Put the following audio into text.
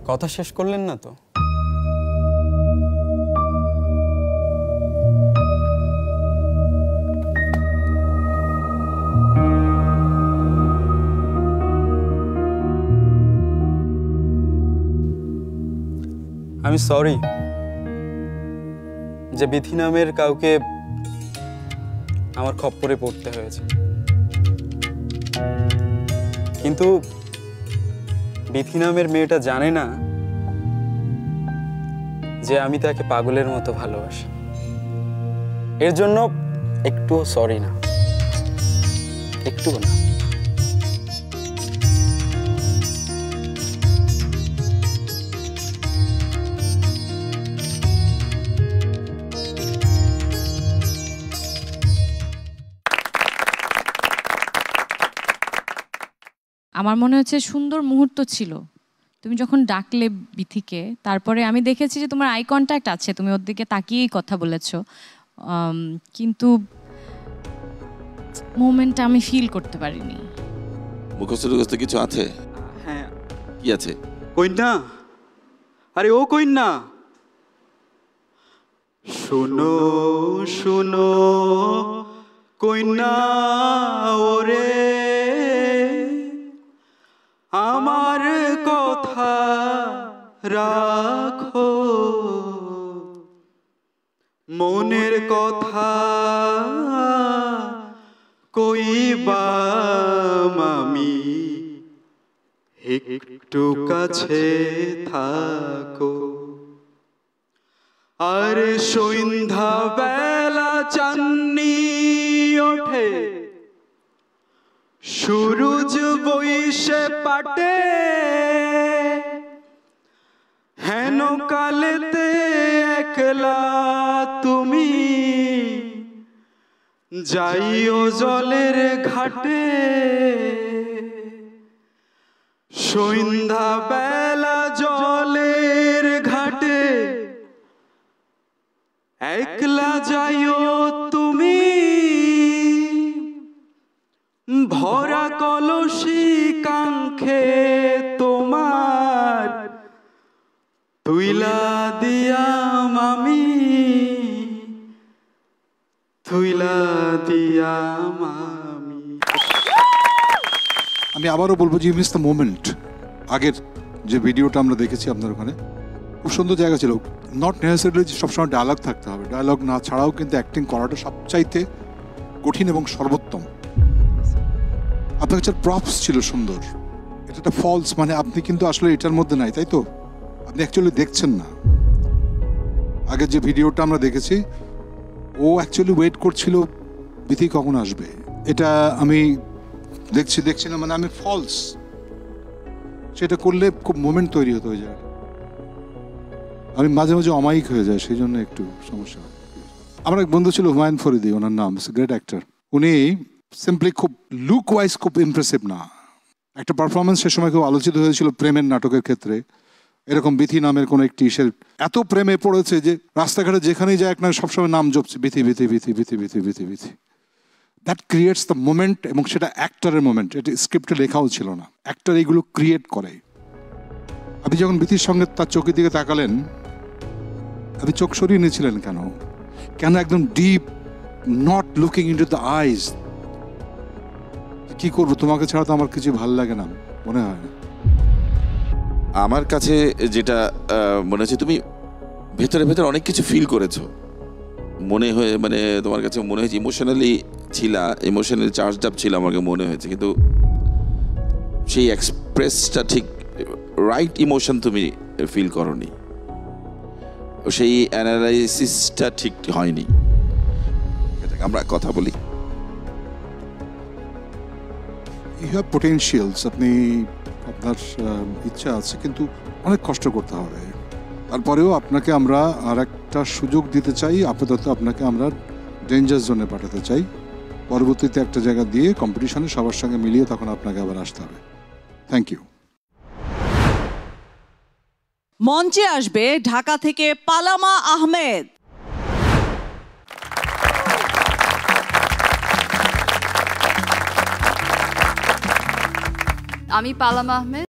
কথা শেষ করলেন না তো? আমি সরি যে বিথি নামের কাউকে আমার খপ্পরে পড়তে হয়েছে, কিন্তু বিথি নামের মেয়েটা জানে না যে আমি তাকে পাগলের মতো ভালোবাসি। এর জন্য একটুও সরি না, একটুও না। আমার মনে হচ্ছে সুন্দর মুহূর্ত ছিল তুমি যখন ডাকলে বিথিকে, তারপরে আমি দেখেছি যে তোমার আই কন্ট্যাক্ট আছে, তুমি ওর দিকে তাকিয়েই কথা বলেছো, কিন্তু মোমেন্টটা আমি ফিল করতে পারিনি। মুখস্থ কিছু আছে? হ্যাঁ। কি আছে? কইন্না, আরে ও কইন্না, শুনো শুনো কইন্না ওরে, আমার কথা রাখো, মনের কথা কইবা মামি, একটু কাছে থাকো। আরে সন্ধ্যা বেলা চাঁদনি ওঠে, সূরজ বইসে পাটে, হেন কালেতে একলা তুমি যাইও জলের ঘাটে। সন্ধ্যা বেলা জলের ঘাটে একলা যাইও তুমি, ভরা কলসি কাঙ্ক্ষে তোমার তুইলা দিয়া মামি, তুইলা দিয়া মামি। আমি আবারও বলবো যে মিস দ্য মোমেন্ট। আগের যে ভিডিওটা আমরা দেখেছি আপনার ওখানে খুব সুন্দর জায়গা ছিল। নট নেসেসারিলি যে সবসময় ডায়ালগ থাকতে হবে, ডায়ালগ না ছাড়াও কিন্তু অ্যাক্টিং করাটা সবচাইতে কঠিন এবং সর্বোত্তম। আপনার কাছে প্রপস ছিল সুন্দর, এটা একটা ফলস, মানে আপনি কিন্তু আসলে এটার মধ্যে নাই, তাই তো? আপনি অ্যাকচুয়ালি দেখছেন না। আগের যে ভিডিওটা আমরা দেখেছি ও অ্যাকচুয়ালি ওয়েট করছিল বিথি কখন আসবে, এটা আমি দেখছি না, মানে আমি ফলস। সেটা করলে খুব মোমেন্ট তৈরি হতো ওই জায়গাটা। আমি মাঝে মাঝে অমায়িক হয়ে যায়, সেই জন্য একটু সমস্যা হয়। আমার এক বন্ধু ছিল হুমায়ুন ফরিদি, ওনার নাম, গ্রেট অ্যাক্টর। উনি সিম্পলি খুব লুক ওয়াইজ খুব ইমপ্রেসিভ না। একটা পারফরমেন্স সে সময় খুব আলোচিত হয়েছিল প্রেমের নাটকের ক্ষেত্রে। এরকম বিথি নামের কোনো একটি ইসের এত প্রেমে পড়েছে যে রাস্তাঘাটে যেখানেই যায় এক না সবসময় নাম জপছে, Bithi Bithi Bithi Bithi Bithi Bithi Bithi. That creates the moment, এবং সেটা অ্যাক্টরের মোমেন্ট, এটা স্ক্রিপ্টে লেখাও ছিল না। অ্যাক্টর এইগুলো ক্রিয়েট করে। আপনি যখন বিথির সঙ্গে তার চোখের দিকে তাকালেন, আপনি চোখ সরিয়ে নিয়েছিলেন কেন? কেন একদম deep, not looking into the eyes? কি করবো, তোমাকে ছাড়া তো আমার কিছু ভালো লাগে না, মনে হয় না। আমার কাছে যেটা মনে হচ্ছে, তুমি ভেতরে ভেতরে অনেক কিছু ফিল করেছো, মনে হয়ে মানে তোমার কাছে মনে হয়েছে ইমোশনালি ছিলা, ইমোশনালি চার্জড আপ ছিল আমাকে মনে হয়েছে, কিন্তু সেই এক্সপ্রেসটা ঠিক রাইট ইমোশন তুমি ফিল করনি, সেই অ্যানালাইসিসটা ঠিক হয়নি। আমরা কথা বলি, ইউ হ্যাভ পোটেনশিয়ালস, আপনি আপনার ইচ্ছা আছে, কিন্তু অনেক কষ্ট করতে হবে। তারপরেও আপনাকে আমরা আর একটা সুযোগ দিতে চাই। আপাতত আপনাকে আমরা ডেঞ্জার জোনে পাঠাতে চাই। পরবর্তীতে একটা জায়গা দিয়ে কম্পিটিশনে সবার সঙ্গে মিলিয়ে তখন আপনাকে আবার আসতে হবে। Thank you. মঞ্চে আসবে ঢাকা থেকে পালামা আহমেদ। আমি পালামা আহমেদ।